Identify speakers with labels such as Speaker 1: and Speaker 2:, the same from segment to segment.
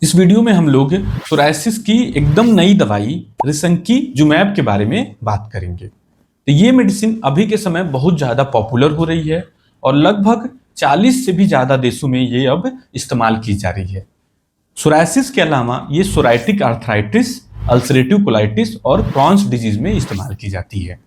Speaker 1: इस वीडियो में हम लोग सोरायसिस की एकदम नई दवाई रिसंकीजुमैब के बारे में बात करेंगे। तो ये मेडिसिन अभी के समय बहुत ज़्यादा पॉपुलर हो रही है और लगभग 40 से भी ज़्यादा देशों में ये अब इस्तेमाल की जा रही है। सोरायसिस के अलावा ये सोराइटिक आर्थराइटिस, अल्सरेटिव कोलाइटिस और क्रॉन्स डिजीज में इस्तेमाल की जाती है।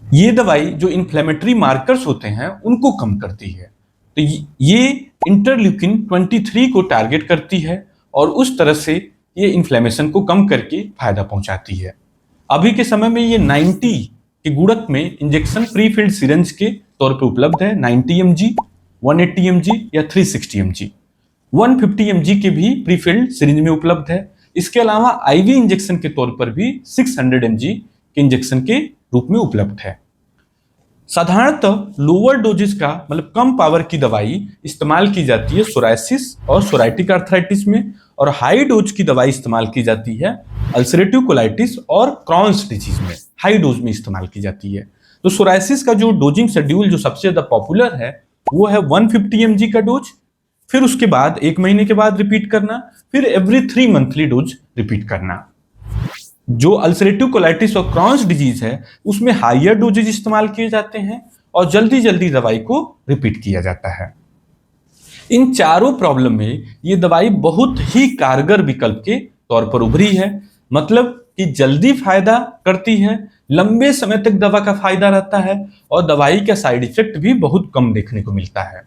Speaker 1: ये दवाई जो इन्फ्लेमेटरी मार्कर्स होते हैं उनको कम करती है। तो ये इंटरल्यूकिन 23 को टारगेट करती है और उस तरह से ये इन्फ्लेमेशन को कम करके फायदा पहुंचाती है। अभी के समय में ये 90 के गुणक में इंजेक्शन प्री फिल्ड सिरिंज के तौर पे उपलब्ध है। 90 mg, 180 mg या 360 mg, 150 mg के भी प्री फिल्ड सिरिंज में उपलब्ध है। इसके अलावा आईवी इंजेक्शन के तौर पर भी 600 mg के इंजेक्शन के रूप में उपलब्ध है। साधारणतः लोअर डोजेस का मतलब कम पावर की दवाई इस्तेमाल की जाती है सोरायसिस और सोराइटिक आर्थराइटिस में, और हाई डोज की दवाई इस्तेमाल की जाती है अल्सरेटिव कोलाइटिस और क्रॉन्स डिजीज में, हाई डोज में इस्तेमाल की जाती है। तो सोरायसिस का जो डोजिंग शेड्यूल जो सबसे ज्यादा पॉपुलर है वो है 150 mg का डोज, फिर उसके बाद 1 महीने के बाद रिपीट करना, फिर एवरी 3 मंथली डोज रिपीट करना। जो अल्सरेटिव कोलाइटिस और क्रॉन्स डिजीज है उसमें हायर डोजेज इस्तेमाल किए जाते हैं और जल्दी जल्दी दवाई को रिपीट किया जाता है। इन चारों प्रॉब्लम में ये दवाई बहुत ही कारगर विकल्प के तौर पर उभरी है। मतलब कि जल्दी फायदा करती है, लंबे समय तक दवा का फायदा रहता है और दवाई का साइड इफेक्ट भी बहुत कम देखने को मिलता है।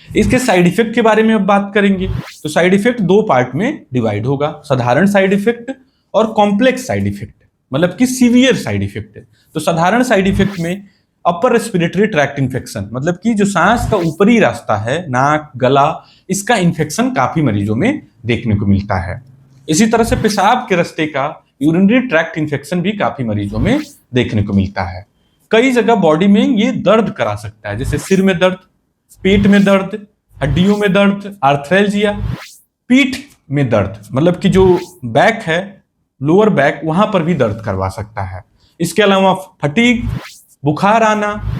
Speaker 1: इसके साइड इफेक्ट के बारे में अब बात करेंगे। तो साइड इफेक्ट दो पार्ट में डिवाइड होगा, साधारण साइड इफेक्ट और कॉम्प्लेक्स साइड इफेक्ट, मतलब कि सीवियर साइड इफेक्ट। तो साधारण साइड इफेक्ट में अपर रेस्पिरेटरी ट्रैक्ट इन्फेक्शन, मतलब कि जो सांस का ऊपरी रास्ता है, नाक, गला, इसका इन्फेक्शन काफी मरीजों में देखने को मिलता है। इसी तरह से पेशाब के रास्ते का यूरिनरी ट्रैक्ट इन्फेक्शन भी काफी मरीजों में देखने को मिलता है। कई जगह बॉडी में ये दर्द करा सकता है, जैसे सिर में दर्द, पेट में दर्द, हड्डियों में दर्द, आर्थरेल्जिया, पीठ में दर्द, मतलब कि जो बैक है, लोअर बैक, वहां पर भी दर्द करवा सकता है। इसके अलावा फटीग, बुखार आना,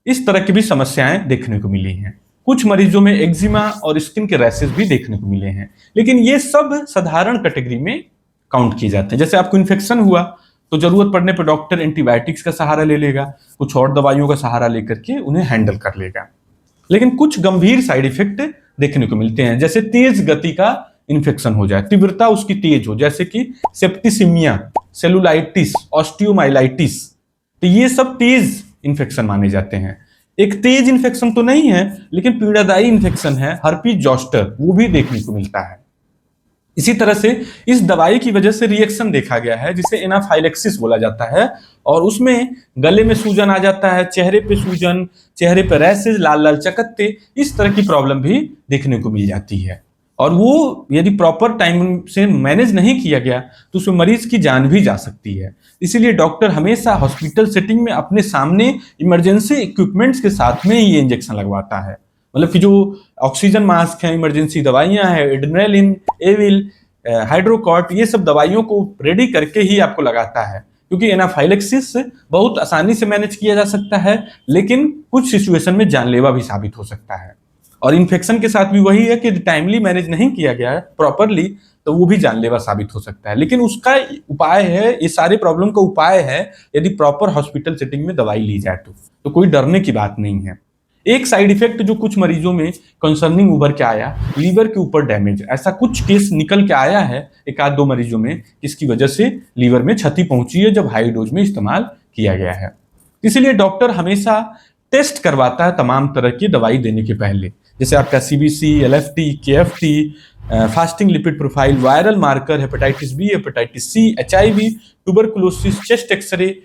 Speaker 1: इस तरह की भी समस्याएं देखने को मिली हैं। कुछ मरीजों में एक्जिमा और स्किन के रैशेस भी देखने को मिले हैं, लेकिन ये सब साधारण कैटेगरी में काउंट किए जाते हैं। जैसे आपको इन्फेक्शन हुआ तो जरूरत पड़ने पर डॉक्टर एंटीबायोटिक्स का सहारा ले लेगा, कुछ और दवाइयों का सहारा लेकर के उन्हें हैंडल कर लेगा। लेकिन कुछ गंभीर साइड इफेक्ट देखने को मिलते हैं, जैसे तेज गति का इन्फेक्शन हो जाए, तीव्रता उसकी तेज हो, जैसे कि सेप्टिसिमिया, सेलुलाइटिस, ऑस्टियोमाइलाइटिस। तो ये सब तेज इन्फेक्शन माने जाते हैं। एक तेज इन्फेक्शन तो नहीं है लेकिन पीड़ादायी इन्फेक्शन है हर्पीज जोस्टर, वो भी देखने को मिलता है। इसी तरह से इस दवाई की वजह से रिएक्शन देखा गया है जिसे एनाफाइलेक्सिस बोला जाता है, और उसमें गले में सूजन आ जाता है, चेहरे पे सूजन, चेहरे पे रैशेज, लाल लाल चकत्ते, इस तरह की प्रॉब्लम भी देखने को मिल जाती है। और वो यदि प्रॉपर टाइम से मैनेज नहीं किया गया तो उसमें मरीज की जान भी जा सकती है। इसीलिए डॉक्टर हमेशा हॉस्पिटल सेटिंग में अपने सामने इमरजेंसी इक्विपमेंट्स के साथ में ये इंजेक्शन लगवाता है। मतलब कि जो ऑक्सीजन मास्क है, इमरजेंसी दवाइयां हैं, एड्रेनालिन, एविल, हाइड्रोकॉर्ट, ये सब दवाइयों को रेडी करके ही आपको लगाता है, क्योंकि एनाफाइलेक्सिस बहुत आसानी से मैनेज किया जा सकता है लेकिन कुछ सिचुएशन में जानलेवा भी साबित हो सकता है। और इन्फेक्शन के साथ भी वही है कि टाइमली मैनेज नहीं किया गया है प्रॉपरली तो वो भी जानलेवा साबित हो सकता है। लेकिन उसका उपाय है, ये सारे प्रॉब्लम का उपाय है यदि प्रॉपर हॉस्पिटल सेटिंग में दवाई ली जाए तो कोई डरने की बात नहीं है। एक साइड इफेक्ट जो कुछ मरीजों में कंसर्निंग उभर के आया, लीवर के ऊपर डैमेज, ऐसा कुछ केस निकल के आया है एक आध दो मरीजों में, इसकी वजह से लीवर में क्षति पहुंची है जब हाई डोज में इस्तेमाल किया गया है। इसलिए डॉक्टर हमेशा टेस्ट करवाता है तमाम तरह की दवाई देने के पहले, जैसे आपका CBC, LFT, KFT, fasting lipid profile, viral marker, hepatitis B, hepatitis C, HIV, tuberculosis, chest X ray,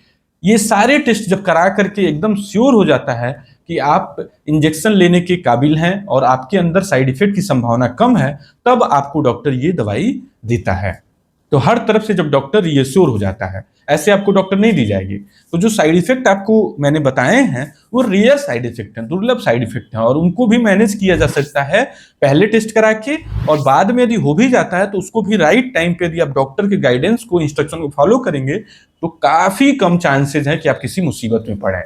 Speaker 1: ये सारे टेस्ट जब करा करके एकदम श्योर हो जाता है कि आप इंजेक्शन लेने के काबिल हैं और आपके अंदर साइड इफेक्ट की संभावना कम है, तब आपको डॉक्टर ये दवाई देता है। तो हर तरफ से जब डॉक्टर रिएश्योर हो जाता है, ऐसे आपको डॉक्टर नहीं दी जाएगी। तो जो साइड इफेक्ट आपको मैंने बताए हैं वो रेयर साइड इफेक्ट हैं, दुर्लभ साइड इफेक्ट हैं, और उनको भी मैनेज किया जा सकता है पहले टेस्ट करा के, और बाद में यदि हो भी जाता है तो उसको भी राइट टाइम पे यदि आप डॉक्टर के गाइडेंस को, इंस्ट्रक्शन को फॉलो करेंगे तो काफी कम चांसेस है कि आप किसी मुसीबत में पड़े।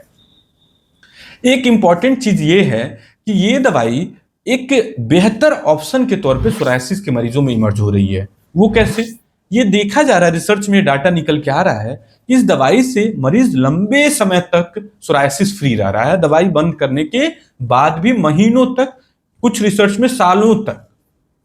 Speaker 1: एक इंपॉर्टेंट चीज ये है कि ये दवाई एक बेहतर ऑप्शन के तौर पे सोरायसिस के मरीजों में इमर्ज हो रही है। वो कैसे? ये देखा जा रहा है, रिसर्च में डाटा निकल के आ रहा है कि इस दवाई से मरीज लंबे समय तक सोरायसिस फ्री रह रहा है, दवाई बंद करने के बाद भी महीनों तक, कुछ रिसर्च में सालों तक।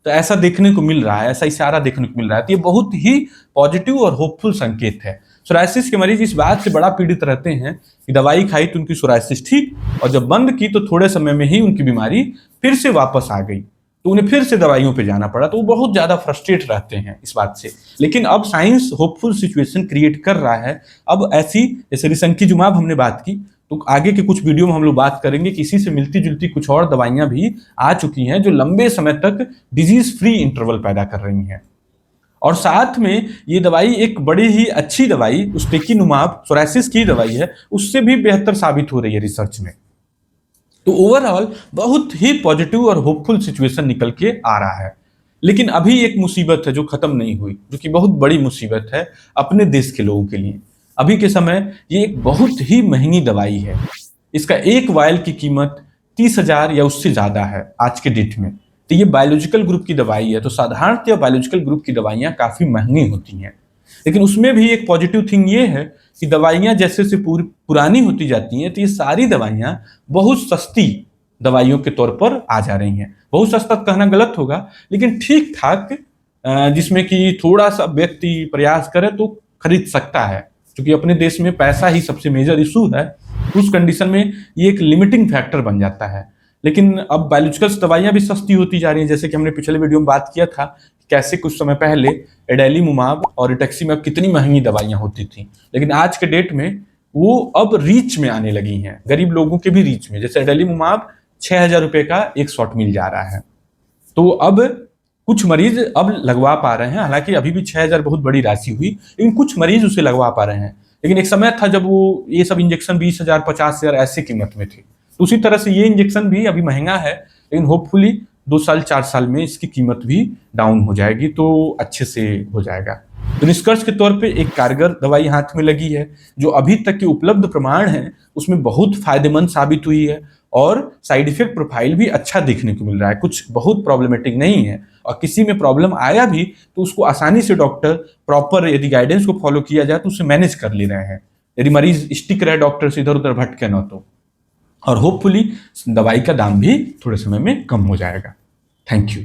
Speaker 1: तो ऐसा देखने को मिल रहा है, ऐसा इशारा देखने को मिल रहा है। तो ये बहुत ही पॉजिटिव और होपफुल संकेत है। सोरायसिस के मरीज इस बात से बड़ा पीड़ित रहते हैं कि दवाई खाई तो उनकी सोरायसिस ठीक, और जब बंद की तो थोड़े समय में ही उनकी बीमारी फिर से वापस आ गई, तो उन्हें फिर से दवाइयों पे जाना पड़ा। तो वो बहुत ज्यादा फ्रस्ट्रेट रहते हैं इस बात से। लेकिन अब साइंस होपफुल सिचुएशन क्रिएट कर रहा है। अब ऐसी, जैसे रिसंकीजुमाब हमने बात की, तो आगे के कुछ वीडियो में हम लोग बात करेंगे कि इसी से मिलती जुलती कुछ और दवाइयां भी आ चुकी हैं जो लंबे समय तक डिजीज फ्री इंटरवल पैदा कर रही हैं। और साथ में ये दवाई एक बड़ी ही अच्छी दवाई, उस्टेकिनुमाब सोरायसिस की दवाई है, उससे भी बेहतर साबित हो रही है रिसर्च में। तो ओवरऑल बहुत ही पॉजिटिव और होपफुल सिचुएशन निकल के आ रहा है। लेकिन अभी एक मुसीबत है जो खत्म नहीं हुई, जो कि बहुत बड़ी मुसीबत है अपने देश के लोगों के लिए। अभी के समय ये एक बहुत ही महंगी दवाई है। इसका एक वायल की कीमत 30,000 या उससे ज्यादा है आज के डेट में। तो ये बायोलॉजिकल ग्रुप की दवाई है, तो साधारणतः बायोलॉजिकल ग्रुप की दवाइयां काफी महंगी होती हैं। लेकिन उसमें भी एक पॉजिटिव थिंग ये है कि दवाइयां जैसे से पुरानी होती जाती हैं, तो ये सारी दवाइयां बहुत सस्ती दवाइयों के तौर पर आ जा रही हैं। बहुत सस्ता कहना गलत होगा, लेकिन ठीक ठाक, जिसमें कि थोड़ा सा व्यक्ति प्रयास करे तो खरीद सकता है। क्योंकि अपने देश में पैसा ही सबसे मेजर इशू है, उस कंडीशन में ये एक लिमिटिंग फैक्टर बन जाता है। लेकिन अब बायोलॉजिकल दवाइयां भी सस्ती होती जा रही हैं। जैसे कि हमने पिछले वीडियो में बात किया था, कैसे कुछ समय पहले एडेलीमुमाब और रिटक्सीमैब कितनी महंगी दवाइयां होती थी, लेकिन आज के डेट में वो अब रीच में आने लगी हैं, गरीब लोगों के भी रीच में। जैसे एडेलीमुमाब 6,000 रुपए का एक शॉट मिल जा रहा है। तो अब कुछ मरीज अब लगवा पा रहे हैं। हालांकि अभी भी 6,000 बहुत बड़ी राशि हुई, लेकिन कुछ मरीज उसे लगवा पा रहे हैं। लेकिन एक समय था जब वो ये सब इंजेक्शन 20,000 50,000 ऐसे कीमत में थे। तो उसी तरह से ये इंजेक्शन भी अभी महंगा है, लेकिन होपफुली 2 साल 4 साल में इसकी कीमत भी डाउन हो जाएगी, तो अच्छे से हो जाएगा। तो निष्कर्ष के तौर पे एक कारगर दवाई हाथ में लगी है, जो अभी तक के उपलब्ध प्रमाण है उसमें बहुत फायदेमंद साबित हुई है, और साइड इफेक्ट प्रोफाइल भी अच्छा देखने को मिल रहा है, कुछ बहुत प्रॉब्लमेटिक नहीं है। और किसी में प्रॉब्लम आया भी तो उसको आसानी से डॉक्टर प्रॉपर यदि गाइडेंस को फॉलो किया जाए तो उसे मैनेज कर ले रहे हैं, यदि मरीज स्टिक रहे डॉक्टर से, इधर उधर भटके ना तो। और होपफुली दवाई का दाम भी थोड़े समय में कम हो जाएगा। Thank you.